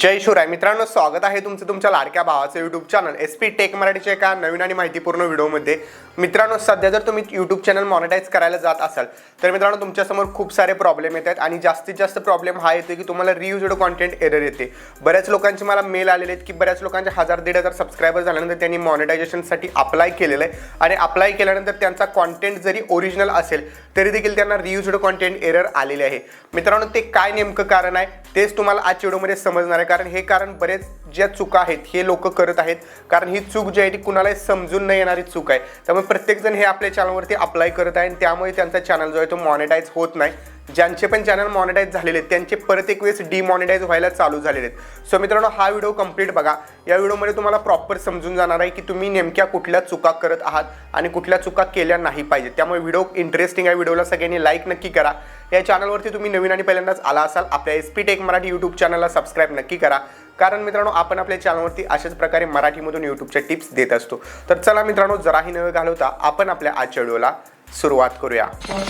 जय शिवराय मित्रांनो, स्वागत आहे तुमचं तुमच्या लाडक्या भावाचं यूट्यूब चॅनल SP टेक मराठीच्या एका नवीन आणि माहितीपूर्ण व्हिडिओमध्ये। मित्रांनो, सध्या जर तुम्ही यूट्यूब चॅनल मॉनिटाईज करायला जात असाल तर मित्रांनो तुमच्यासमोर खूप सारे प्रॉब्लेम येतात आणि जास्तीत जास्त प्रॉब्लेम हा येतो की तुम्हाला रियूज्ड कंटेंट एरर येते। बऱ्याच लोकांचे मला मेल आलेले आहेत की बऱ्याच लोकांचे 1000-1500 सबस्क्रायबर झाल्यानंतर त्यांनी मॉनिटायझेशनसाठी अप्लाय केलेलं आहे आणि अप्लाय केल्यानंतर त्यांचा कंटेंट जरी ओरिजिनल असेल तरी देखील त्यांना रियूज्ड कंटेंट एरर आलेले आहे। मित्रांनो, ते काय नेमकं कारण आहे तेच तुम्हाला आजच्या व्हिडिओमध्ये समजणार आहे, कारण हे कारण बरेच ज्या चुका आहेत हे लोक करत आहेत, कारण ही चूक जी आहे ती कुणालाही समजून न येणारी चूक आहे। त्यामुळे प्रत्येकजण हे आपल्या चॅनलवरती अप्लाय करत आहे आणि त्यामुळे त्यांचा चॅनल जो आहे तो मॉनिटाईज होत नाही। ज्यांचे पण चॅनल मॉनिटाईज झालेले आहेत त्यांचे परत एक वेळेस डिमॉनिटाईज व्हायला चालू झालेले आहेत। सो मित्रांनो, हा व्हिडिओ कंप्लीट बघा। या व्हिडिओमध्ये तुम्हाला प्रॉपर समजून जाणार आहे की तुम्ही नेमक्या कुठल्या चुका करत आहात आणि कुठल्या चुका केल्या नाही पाहिजे। त्यामुळे व्हिडिओ इंटरेस्टिंग आहे, व्हिडिओला सगळ्यांनी लाईक नक्की करा। या चॅनलवरती तुम्ही नवीन आणि पहिल्यांदाच आला असाल आपल्या SP टेक मराठी यूट्यूब चॅनलला सबस्क्राईब नक्की करा, कारण मित्रांनो आपण आपल्या चॅनलवरती अशाच प्रकारे मराठीमधून यूट्यूबच्या टिप्स देत असतो। तर चला मित्रांनो, जराही न घालवता आपण आपल्या आजच्या व्हिडिओला सुरुवात करूया।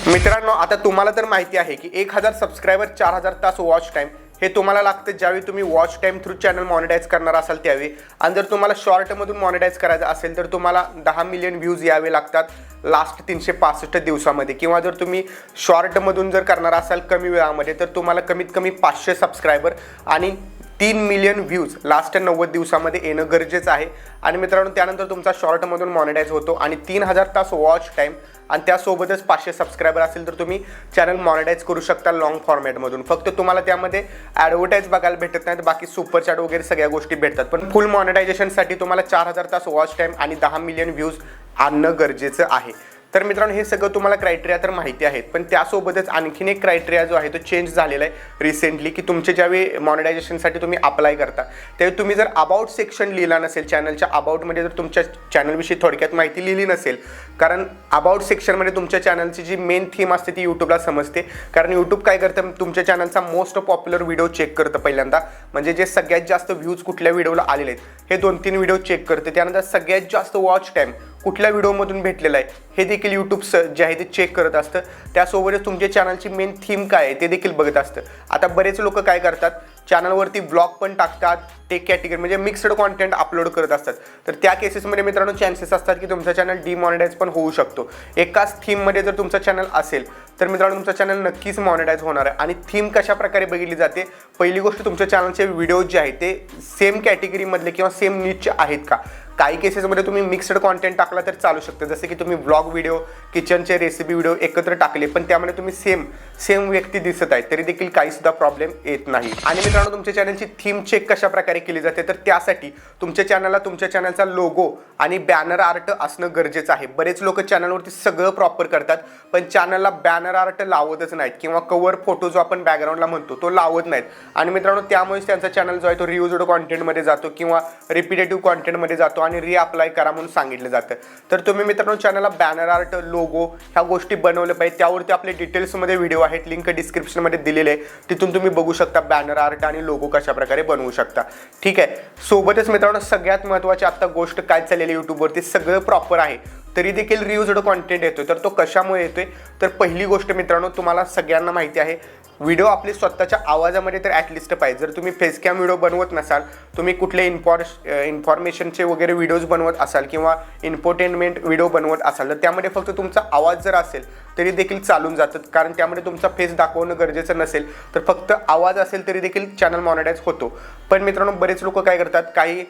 मित्रांनो, आता तुम्हाला तर माहिती आहे की 1000 सबस्क्रायबर 4000 तास वॉच टाइम हे तुम्हाला लागतं ज्यावेळी तुम्ही watch time through channel monetize करणार असाल त्यावेळी। आणि जर तुम्हाला शॉर्टमधून मॉनिटाईज करायचं असेल तर तुम्हाला 10 मिलियन व्ह्यूज यावे लागतात लास्ट 365 दिवसामध्ये, किंवा जर तुम्ही शॉर्टमधून जर करणार असाल कमी वेळामध्ये तर तुम्हाला कमीत कमी 500 सबस्क्रायबर आणि 3 मिलियन व्ह्यूज लास्ट 90 दिवसामध्ये येणं गरजेचं आहे। आणि मित्रांनो, त्यानंतर तुमचा शॉर्टमधून मॉनिटाईज होतो आणि 3000 तास वॉच टाईम आणि त्यासोबतच 500 सबस्क्रायबर असेल तर तुम्ही चॅनल मॉनिटाईज करू शकता लॉंग फॉर्मॅटमधून। फक्त तुम्हाला त्यामध्ये ॲडव्हर्टाईज बघायला भेटत नाहीत, बाकी सुपर चॅट वगैरे सगळ्या गोष्टी भेटतात, पण फुल मॉनिटायझेशनसाठी तुम्हाला 4000 तास वॉच टाईम आणि 10 मिलियन व्ह्यूज आणणं गरजेचं आहे। तर मित्रांनो, हे सगळं तुम्हाला क्रायटेरिया तर माहिती आहेत, पण त्यासोबतच आणखीन एक क्रायटेरिया जो आहे तो चेंज झालेला आहे रिसेंटली, की तुमचे ज्यावेळी मॉनिटायझेशनसाठी तुम्ही अप्लाय करता त्यावेळी तुम्ही जर अबाउट सेक्शन लिहिला नसेल, चॅनलच्या अबाउटमध्ये जर तुमच्या चॅनलविषयी थोडक्यात माहिती लिहिली नसेल, कारण अबाउट सेक्शनमध्ये तुमच्या चॅनलची जी मेन थीम असते ती यूट्यूबला समजते। कारण यूट्यूब काय करतं, तुमच्या चॅनलचा मोस्ट पॉप्युलर व्हिडिओ चेक करतं पहिल्यांदा, म्हणजे जे सगळ्यात जास्त व्ह्यूज कुठल्या व्हिडिओला आलेले आहेत हे 2-3 व्हिडिओ चेक करते। त्यानंतर सगळ्यात जास्त वॉच टाईम कुठल्या व्हिडिओमधून भेटलेला आहे हे देखील यूट्यूब जे आहे ते चेक करत असतं। त्यासोबतच तुमच्या चॅनलची मेन थीम काय आहे ते देखील बघत असतं। आता बरेच लोक काय करतात, चॅनलवरती ब्लॉग पण टाकतात, टेक कॅटेगरी म्हणजे मिक्स्ड कॉन्टेंट अपलोड करत असतात, तर त्या केसेसमध्ये मित्रांनो चान्सेस असतात की तुमचा चॅनल डिमॉनिटाईज पण होऊ शकतो। एकाच थीममध्ये जर तुमचा चॅनल असेल तर मित्रांनो तुमचा चॅनल नक्कीच मॉनिटाईज होणार आहे। आणि थीम कशा प्रकारे बघितली जाते, पहिली गोष्ट तुमच्या चॅनलचे व्हिडिओज जे आहेत ते सेम कॅटेगरीमधले किंवा सेम नीचचे आहेत का। काही केसेसमध्ये तुम्ही मिक्स्ड कॉन्टेंट टाकला तर चालू शकतं, जसे की तुम्ही व्लॉग व्हिडिओ, किचनचे रेसिपी व्हिडिओ एकत्र टाकले पण त्यामध्ये तुम्ही सेम व्यक्ती दिसत आहे तरी देखील काही सुद्धा प्रॉब्लेम येत नाही। आणि मित्रांनो, तुमच्या चॅनलची थीम चेक कशा प्रकारे केली जाते, तर त्यासाठी तुमच्या चॅनलला तुमच्या चॅनलचा लोगो आणि बॅनर आर्ट असणं गरजेचं आहे। बरेच लोक चॅनलवरती सगळं प्रॉपर करतात पण चॅनलला बॅनर आर्ट लावतच नाहीत किंवा कव्हर फोटो जो आपण बॅकग्राऊंडला म्हणतो तो लावत नाहीत, आणि मित्रांनो त्यामुळेच त्यांचा चॅनल जो आहे तो रियूज्ड कॉन्टेंटमध्ये जातो किंवा रिपिटेटिव्ह कॉन्टेंटमध्ये जातो आणि रिअप्लाय करा म्हणून सांगितलं जातं। तर तुम्ही मित्रांनो चॅनलला बॅनर आर्ट, लोगो ह्या गोष्टी बनवल्या पाहिजे। त्यावरती आपले डिटेल्समध्ये व्हिडिओ आहेत, लिंक डिस्क्रिप्शनमध्ये दिलेले आहे, तिथून तुम्ही बघू शकता बॅनर आर्ट आणि लोगो कशा प्रकारे बनवू शकता। ठीक आहे, सोबतच मित्रांनो सगळ्यात महत्त्वाची आता गोष्ट काय चाललेली यूट्यूबवरती, सगळं प्रॉपर आहे तरी देखील रियूज्ड कॉन्टेंट येतोय, तर तो कशामुळे येतोय, तर पहिली गोष्ट मित्रांनो तुम्हाला सगळ्यांना माहिती आहे, व्हिडिओ आपली स्वतःच्या आवाजामध्ये तर ॲटलिस्ट पाहिजे। जर तुम्ही फेस कॅम व्हिडिओ बनवत नसाल, तुम्ही कुठले इन्फॉर्मेशनचे वगैरे व्हिडिओज बनवत असाल किंवा इन्फोटेनमेंट व्हिडिओ बनवत असाल तर त्यामध्ये फक्त तुमचा आवाज जर असेल तरी देखील चालून जातं, कारण त्यामध्ये तुमचा फेस दाखवणं गरजेचं नसेल, तर फक्त आवाज असेल तरी देखील चॅनल मॉनिटाईज होतो। पण मित्रांनो बरेच लोक काय करतात, काही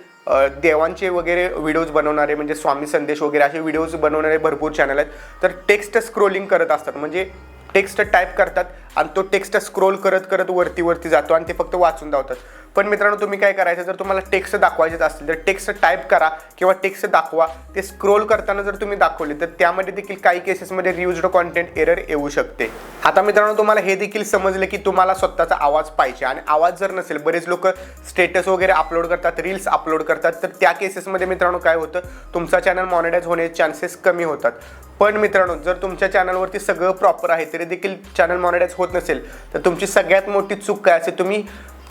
देवांचे वगैरे व्हिडिओज बनवणारे म्हणजे स्वामी संदेश वगैरे असे व्हिडिओज बनवणारे भरपूर चॅनल आहेत, तर टेक्स्ट स्क्रोलिंग करत असतात, म्हणजे टेक्स्ट टाईप करतात आणि तो टेक्स्ट स्क्रोल करत करत वरती जातो आणि ते फक्त वाचून दाखवतात। पण मित्रांनो तुम्ही काय करायचं, जर तुम्हाला टेक्स्ट दाखवायचे असतील तर टेक्स्ट टाईप करा किंवा टेक्स्ट दाखवा, ते स्क्रोल करताना जर तुम्ही दाखवले तर त्यामध्ये देखील काही केसेसमध्ये रियूज्ड कॉन्टेंट एरर येऊ शकते। आता मित्रांनो तुम्हाला हे देखील समजलं की तुम्हाला स्वतःचा आवाज पाहिजे, आणि आवाज जर नसेल, बरेच लोक स्टेटस वगैरे अपलोड करतात, रील्स अपलोड करतात, तर त्या केसेसमध्ये मित्रांनो काय होतं, तुमचा चॅनल मॉनिटाईज होण्याचे चान्सेस कमी होतात। पण मित्रांनो जर तुमच्या चॅनलवरती सगळं प्रॉपर आहे तरी देखील चॅनल मॉनिटाईज होत नसेल तर तुमची सगळ्यात मोठी चूक काय असेल, तुम्ही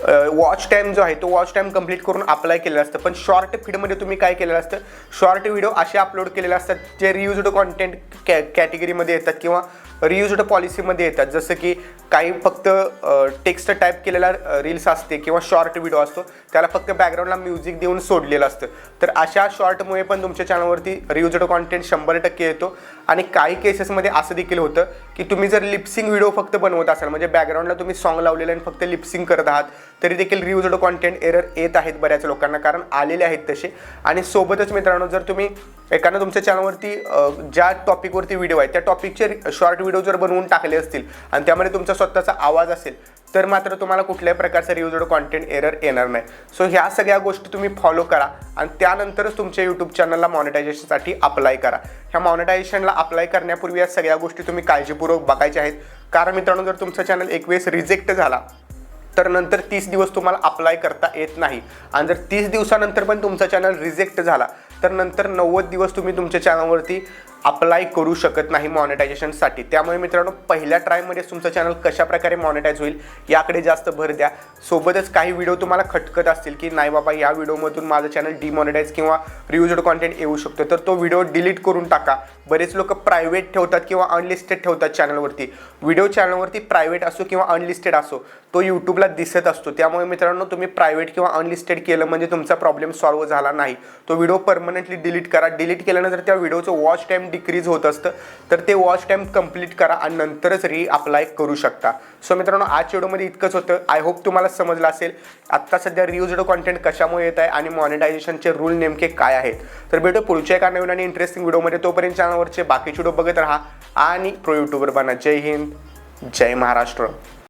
वॉच टाईम जो आहे तो वॉच टाईम कंप्लीट करून अप्लाय केलेलं असतं. पण शॉर्ट फीडमध्ये तुम्ही काय केलेलं असतं, शॉर्ट व्हिडिओ असे अपलोड केलेले असतात जे रियुज्ड कॉन्टेंट कॅटेगरीमध्ये येतात किंवा रियुज्ड पॉलिसीमध्ये येतात. जसं की काही फक्त टेक्स्ट टाईप केलेला रील्स असते किंवा शॉर्ट व्हिडिओ असतो, त्याला फक्त बॅकग्राऊंडला म्युझिक देऊन सोडलेलं असतं. तर अशा शॉर्टमुळे पण तुमच्या चॅनलवरती रियुज्ड कॉन्टेंट 100% येतो. आणि काही केसेसमध्ये असं देखील होतं की तुम्ही जर लिपसिंग व्हिडिओ फक्त बनवत असाल, म्हणजे बॅकग्राऊंडला तुम्ही सॉन्ग लावलेलं आणि फक्त लिपसिंग करत आहात, तरी देखील रियुज्ड कॉन्टेंट एरर येत आहेत बऱ्याच लोकांना, कारण आलेले आहेत तसे. आणि सोबतच मित्रांनो, जर तुम्ही एखादं तुमच्या चॅनलवरती ज्या टॉपिकवरती व्हिडिओ आहे त्या टॉपिकचे शॉर्ट व्हिडिओ जर बनवून टाकले असतील आणि त्यामध्ये तुमचा स्वतःचा आवाज असेल, तर मात्र तुम्हाला कुठल्याही प्रकारचं रियुज्ड कॉन्टेंट एरर येणार नाही. सो ह्या सगळ्या गोष्टी तुम्ही फॉलो करा आणि त्यानंतरच तुमच्या यूट्यूब चॅनलला मॉनिटायझेशनसाठी अप्लाय करा. ह्या मॉनिटायझेशनला अप्लाय करण्यापूर्वी या सगळ्या गोष्टी तुम्ही काळजीपूर्वक बघायच्या आहेत. कारण मित्रांनो, जर तुमचं चॅनल एक वेळेस रिजेक्ट झाला तर नंतर 30 दिवस तुम्हाला अप्लाय करता येत नाही. आणि जर 30 दिवसानंतर पण तुमचा चॅनल रिजेक्ट झाला तर नंतर 90 दिवस तुम्ही तुमच्या चॅनलवरती अप्लाय करू शकत नाही मॉनिटायझेशनसाठी. त्यामुळे मित्रांनो, पहिल्या ट्रायमध्येच तुमचं चॅनल कशा प्रकारे मॉनिटाईज होईल याकडे जास्त भर द्या. सोबतच काही व्हिडिओ तुम्हाला खटकत असतील की नाही बाबा, या व्हिडिओमधून माझं चॅनल डिमॉनिटाईज किंवा रियुज्ड कॉन्टेंट येऊ शकतो, तर तो व्हिडिओ डिलीट करून टाका. बरेच लोक प्रायव्हेट ठेवतात किंवा अनलिस्टेड ठेवतात चॅनलवरती. व्हिडिओ चॅनलवरती प्रायव्हेट असो किंवा अनलिस्टेड असो, तो यूट्यूबला दिसत असतो. त्यामुळे मित्रांनो, तुम्ही प्रायव्हेट किंवा अनलिस्टेड केलं म्हणजे तुमचा प्रॉब्लेम सॉल्व्ह झाला नाही. तो व्हिडिओ परमनंटली डिलीट करा. डिलीट केल्यानंतर त्या व्हिडिओचं वॉच टाईम डिक्रीज होत असतं, तर ते वॉच टाईम कंप्लीट करा आणि नंतरच अप्लाय करू शकता. सो मित्रांनो, आजच्या व्हिडिओमध्ये इतकंच होतं. आय होप तुम्हाला समजलं असेल आत्ता सध्या रियुज्ड कॉन्टेंट कशामुळे येत आहे आणि मॉनिटायझेशनचे रूल नेमके काय आहेत. तर भेटू पुढच्या एका नवीन आणि इंटरेस्टिंग व्हिडिओमध्ये. तोपर्यंत चॅनलवरचे बाकीचे व्हिडिओ बघत राहा आणि प्रो यूट्यूबर बना. जय हिंद, जय महाराष्ट्र.